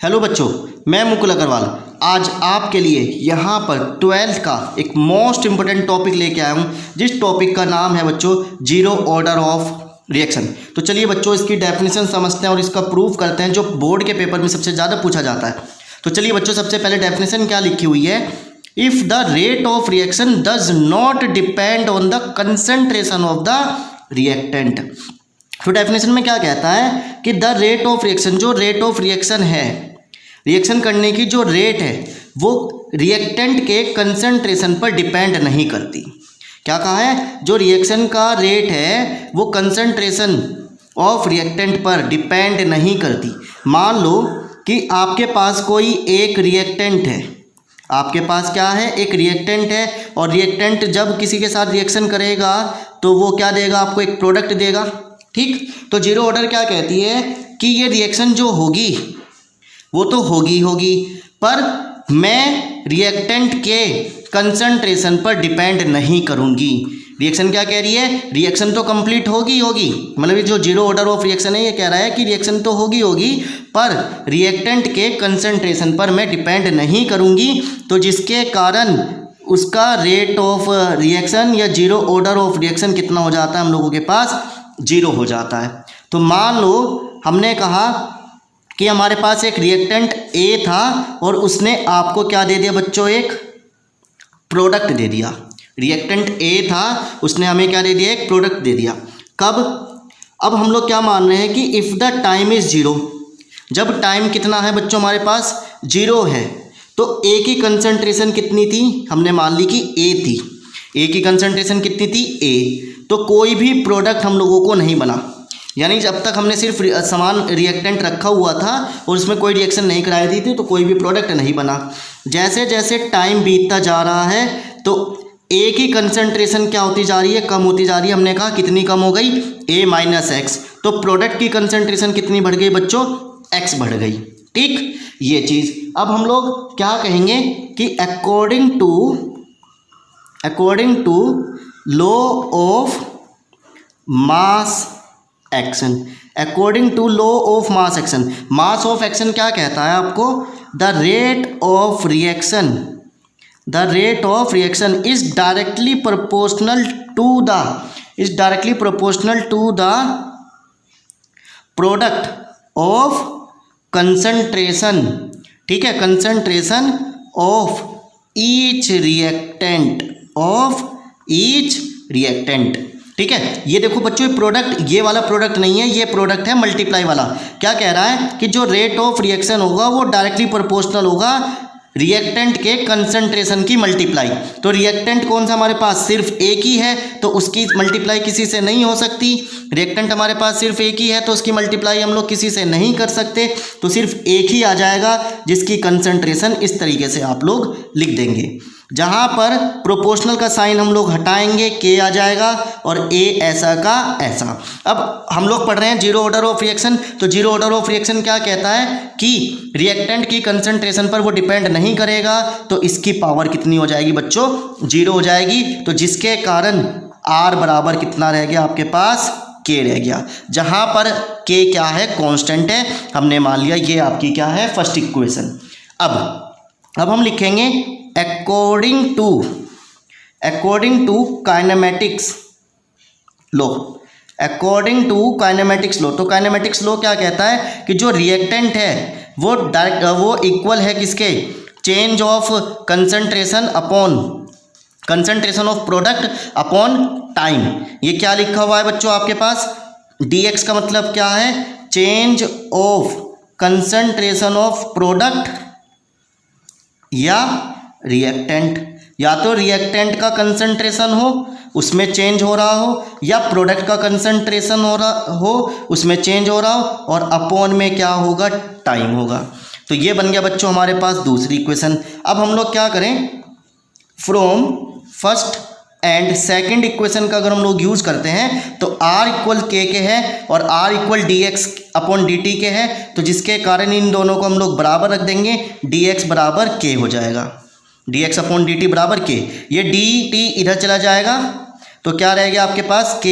Hello बच्चों, मैं मुकुल अग्रवाल आज आपके लिए यहाँ पर 12th का एक मोस्ट इम्पोर्टेंट टॉपिक लेके आया हूँ, जिस टॉपिक का नाम है बच्चों जीरो ऑर्डर ऑफ रिएक्शन। तो चलिए बच्चों इसकी डेफिनेशन समझते हैं और इसका प्रूफ करते हैं, जो बोर्ड के पेपर में सबसे ज़्यादा पूछा जाता है। तो चलिए बच्चों, सबसे पहले डेफिनेशन क्या लिखी हुई है, if the rate of reaction does not depend on the concentration of the reactant. तो डेफिनेशन में क्या कहता है कि द रेट ऑफ रिएक्शन, जो रेट ऑफ रिएक्शन है, रिएक्शन करने की जो रेट है वो रिएक्टेंट के कंसंट्रेशन पर डिपेंड नहीं करती। क्या कहा है, जो रिएक्शन का रेट है वो कंसंट्रेशन ऑफ रिएक्टेंट पर डिपेंड नहीं करती। मान लो कि आपके पास कोई एक रिएक्टेंट है, आपके पास क्या है, एक रिएक्टेंट है, और रिएक्टेंट जब किसी के साथ रिएक्शन करेगा तो वो क्या देगा, आपको एक प्रोडक्ट देगा। ठीक, तो जीरो ऑर्डर क्या कहती है कि ये रिएक्शन जो होगी वो तो होगी, पर मैं रिएक्टेंट के कंसंट्रेशन पर डिपेंड नहीं करूंगी। रिएक्शन क्या कह रही है, रिएक्शन तो कंप्लीट होगी, मतलब ये जो जीरो ऑर्डर ऑफ रिएक्शन है ये कह रहा है कि रिएक्शन तो होगी, पर रिएक्टेंट के कंसंट्रेशन पर मैं डिपेंड नहीं करूंगी। तो जिसके कारण उसका रेट ऑफ रिएक्शन या जीरो ऑर्डर ऑफ रिएक्शन कितना हो जाता है, हम लोगों के पास जीरो हो जाता है। तो मान लो हमने कहा कि हमारे पास एक रिएक्टेंट ए था और उसने आपको क्या दे दिया बच्चों, एक प्रोडक्ट दे दिया। रिएक्टेंट ए था, उसने हमें क्या दे दिया, एक प्रोडक्ट दे दिया। कब, अब हम लोग क्या मान रहे हैं कि if the time is zero, जब टाइम कितना है बच्चों हमारे पास जीरो है, तो ए की कंसंट्रेशन कितनी थी, हमने मान ली कि ए थी, ए की कंसंट्रेशन कितनी थी, ए। तो कोई भी प्रोडक्ट हम लोगों को नहीं बना, यानी जब तक हमने सिर्फ समान रिएक्टेंट रखा हुआ था और उसमें कोई रिएक्शन नहीं कराई थी तो कोई भी प्रोडक्ट नहीं बना। जैसे जैसे टाइम बीतता जा रहा है तो ए की कंसंट्रेशन क्या होती जा रही है, कम होती जा रही है। हमने कहा कितनी कम हो गई, ए माइनस एक्स, तो प्रोडक्ट की कंसंट्रेशन कितनी बढ़ गई बच्चों, एक्स बढ़ गई। ठीक, ये चीज़ अब हम लोग क्या कहेंगे कि according to law of mass action, according to law of mass action, mass of action क्या कहता है आपको, the rate of reaction is directly proportional to the product of concentration. ठीक है, कंसंट्रेशन ऑफ ईच रिएक्टेंट। ठीक है, ये देखो बच्चों, ये प्रोडक्ट, ये वाला प्रोडक्ट नहीं है, ये प्रोडक्ट है मल्टीप्लाई वाला। क्या कह रहा है कि जो रेट ऑफ रिएक्शन होगा वो डायरेक्टली प्रोपोर्शनल होगा रिएक्टेंट के कंसंट्रेशन की मल्टीप्लाई। तो रिएक्टेंट कौन सा हमारे पास, सिर्फ एक ही है, तो उसकी मल्टीप्लाई किसी से नहीं हो सकती। रिएक्टेंट हमारे पास सिर्फ एक ही है तो उसकी मल्टीप्लाई हम लोग किसी से नहीं कर सकते, तो सिर्फ एक ही आ जाएगा जिसकी कंसंट्रेशन इस तरीके से आप लोग लिख देंगे। जहाँ पर प्रोपोर्शनल का साइन हम लोग हटाएंगे, के आ जाएगा, और ए ऐसा का ऐसा। अब हम लोग पढ़ रहे हैं जीरो ऑर्डर ऑफ रिएक्शन, तो जीरो ऑर्डर ऑफ रिएक्शन क्या कहता है कि रिएक्टेंट की कंसंट्रेशन पर वो डिपेंड नहीं करेगा, तो इसकी पावर कितनी हो जाएगी बच्चों, जीरो हो जाएगी। तो जिसके कारण आर बराबर कितना रह गया आपके पास, के रह गया, जहाँ पर के क्या है, कांस्टेंट है, हमने मान लिया। ये आपकी क्या है, फर्स्ट इक्वेशन। अब हम लिखेंगे अकॉर्डिंग टू काइनेमेटिक्स लॉ। तो काइनेमेटिक्स लॉ क्या कहता है कि जो रिएक्टेंट है वो इक्वल है किसके, change of concentration of product upon time. ये क्या लिखा हुआ है बच्चों आपके पास, dx का मतलब क्या है, change of concentration of product या रिएक्टेंट, या तो रिएक्टेंट का कंसंट्रेशन हो उसमें चेंज हो रहा हो, या प्रोडक्ट का कंसंट्रेशन हो उसमें चेंज हो रहा हो, और अपॉन में क्या होगा, टाइम होगा। तो ये बन गया बच्चों हमारे पास दूसरी इक्वेशन। अब हम लोग क्या करें, from first and second equation का अगर हम लोग यूज़ करते हैं तो r इक्वल के है और r equal dx upon dt के है, तो जिसके कारण इन दोनों को हम लोग बराबर रख देंगे, dx बराबर k हो जाएगा, dx अपॉन dt बराबर k। ये dt इधर चला जाएगा तो क्या रह गया आपके पास, k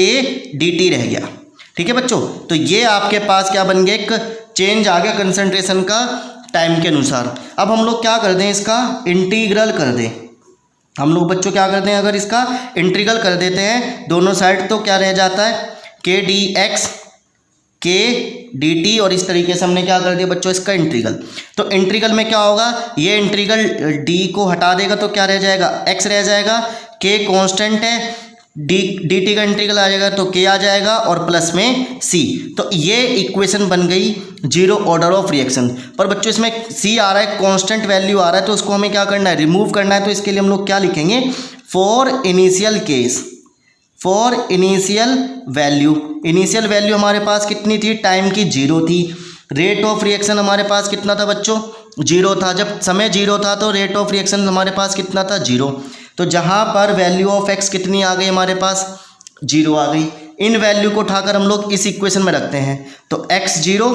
dt रह गया। ठीक है बच्चों, तो ये आपके पास क्या बन गया, एक चेंज आ गया कंसंट्रेशन का, टाइम के अनुसार। अब हम लोग क्या कर दें, इसका इंटीग्रल कर दें। हम लोग बच्चों क्या करते हैं, अगर इसका इंटीग्रल कर देते हैं दोनों साइड तो क्या रह जाता है, के डी एक्स के डी टी, और इस तरीके से हमने क्या कर दिया बच्चों इसका इंटीग्रल। तो इंटीग्रल में क्या होगा, ये इंटीग्रल डी को हटा देगा तो क्या रह जाएगा, एक्स रह जाएगा, के कांस्टेंट है, डी टी का इंटीग्रल आ जाएगा तो के आ जाएगा, और प्लस में सी। तो ये इक्वेशन बन गई जीरो ऑर्डर ऑफ रिएक्शन। पर बच्चों इसमें सी आ रहा है, कांस्टेंट वैल्यू आ रहा है, तो उसको हमें क्या करना है, रिमूव करना है। तो इसके लिए हम लोग क्या लिखेंगे, for initial case, for initial value. Initial value हमारे पास कितनी थी, टाइम की 0 थी। रेट ऑफ रिएक्शन हमारे पास कितना था बच्चों, 0 था। जब समय 0 था तो रेट ऑफ रिएक्शन हमारे पास कितना था, 0। तो जहाँ पर वैल्यू ऑफ एक्स कितनी आ गई हमारे पास, 0 आ गई। इन वैल्यू को उठाकर हम लोग इस इक्वेशन में रखते हैं। तो एक्स 0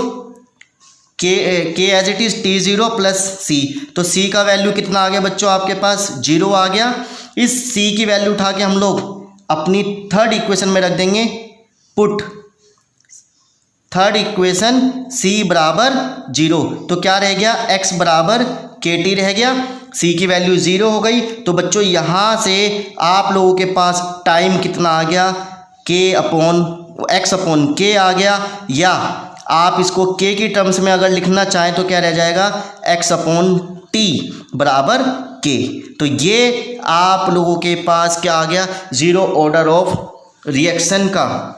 के as it is T 0 plus C. तो सी का वैल्यू कितना आ गया बच्चों आपके पास, 0 आ गया। इस सी की वैल्यू उठा के हम लोग अपनी थर्ड इक्वेशन में रख देंगे, पुट थर्ड इक्वेशन सी बराबर 0। तो क्या रह गया, एक्स बराबर के टी रह गया, सी की वैल्यू 0 हो गई। तो बच्चों यहाँ से आप लोगों के पास टाइम कितना आ गया, के अपॉन एक्स अपॉन के आ गया, या आप इसको के की टर्म्स में अगर लिखना चाहें तो क्या रह जाएगा, एक्स अपॉन टी बराबर के। तो ये आप लोगों के पास क्या आ गया, जीरो ऑर्डर ऑफ रिएक्शन का,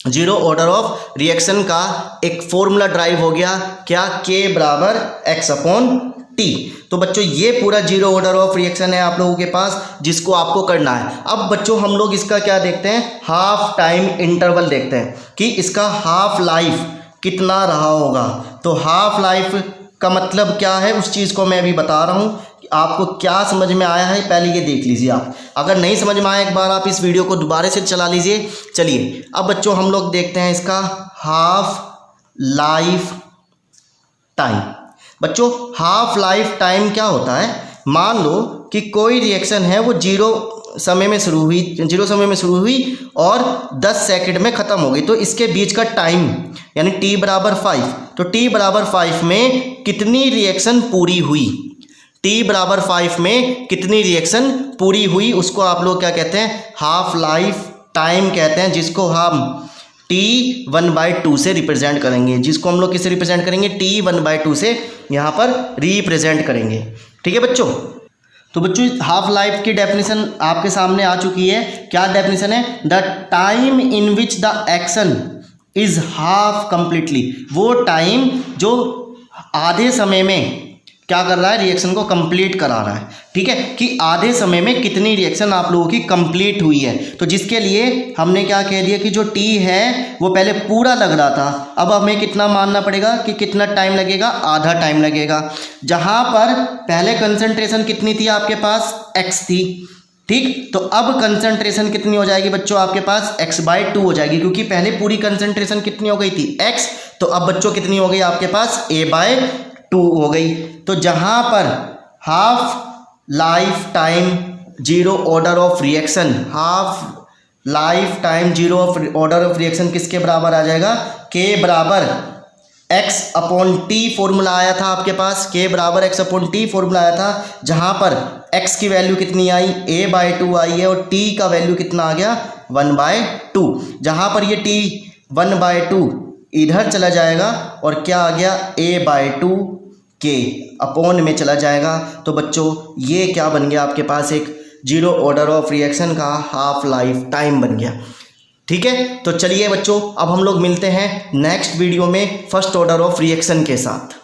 जीरो ऑर्डर ऑफ रिएक्शन का एक फॉर्मूला ड्राइव हो गया, क्या, के बराबर एक्स अपॉन टी। तो बच्चों ये पूरा जीरो ऑर्डर ऑफ रिएक्शन है आप लोगों के पास, जिसको आपको करना है। अब बच्चों हम लोग इसका क्या देखते हैं, हाफ टाइम इंटरवल देखते हैं कि इसका हाफ लाइफ कितना रहा होगा। तो हाफ लाइफ का मतलब क्या है, उस चीज़ को मैं अभी बता रहा हूँ। आपको क्या समझ में आया है पहले ये देख लीजिए आप, अगर नहीं समझ में आया एक बार आप इस वीडियो को दोबारा से चला लीजिए। चलिए अब बच्चों हम लोग देखते हैं इसका हाफ लाइफ टाइम। बच्चों हाफ लाइफ टाइम क्या होता है, मान लो कि कोई रिएक्शन है वो जीरो समय में शुरू हुई और 10 सेकंड में ख़त्म हो गई। तो इसके बीच का टाइम यानी t बराबर 5, तो t बराबर 5 में कितनी रिएक्शन पूरी हुई, t बराबर 5 में कितनी रिएक्शन पूरी हुई, उसको आप लोग क्या कहते हैं, हाफ लाइफ टाइम कहते हैं, जिसको हम t1/2 से रिप्रेजेंट करेंगे, जिसको हम लोग किससे रिप्रेजेंट करेंगे, t1/2 से यहाँ पर रिप्रेजेंट करेंगे। ठीक है बच्चों। तो बच्चों हाफ लाइफ की डेफिनेशन आपके सामने आ चुकी है। क्या डेफिनेशन है, the time in which the action is half completely, वो टाइम जो आधे समय में क्या कर रहा है, रिएक्शन को कंप्लीट करा रहा है। ठीक है, कि आधे समय में कितनी रिएक्शन आप लोगों की कंप्लीट हुई है। तो जिसके लिए हमने क्या कह दिया कि जो टी है वो पहले पूरा लग रहा था, अब हमें कितना मानना पड़ेगा कि कितना टाइम लगेगा, आधा टाइम लगेगा। जहाँ पर पहले कंसंट्रेशन कितनी थी आपके पास, एक्स थी। ठीक, तो अब कंसंट्रेशन कितनी हो जाएगी बच्चों आपके पास, x/2 हो जाएगी, क्योंकि पहले पूरी कंसंट्रेशन कितनी हो गई थी, x। तो अब बच्चों कितनी हो गई आपके पास, a/2 हो गई। तो जहाँ पर half life time zero order of reaction, half life time zero order of reaction किसके बराबर आ जाएगा, k बराबर x अपॉन टी फॉर्मूला आया था आपके पास, k बराबर x अपॉन टी फॉर्मूला आया था, जहाँ पर x की वैल्यू कितनी आई, a/2 आई है, और t का वैल्यू कितना आ गया, 1/2। जहाँ पर ये t 1/2 इधर चला जाएगा और क्या आ गया, a/2 के अपॉन में चला जाएगा। तो बच्चों ये क्या बन गया आपके पास, एक जीरो ऑर्डर ऑफ रिएक्शन का हाफ लाइफ टाइम बन गया। ठीक है, तो चलिए बच्चों अब हम लोग मिलते हैं नेक्स्ट वीडियो में फर्स्ट ऑर्डर ऑफ रिएक्शन के साथ।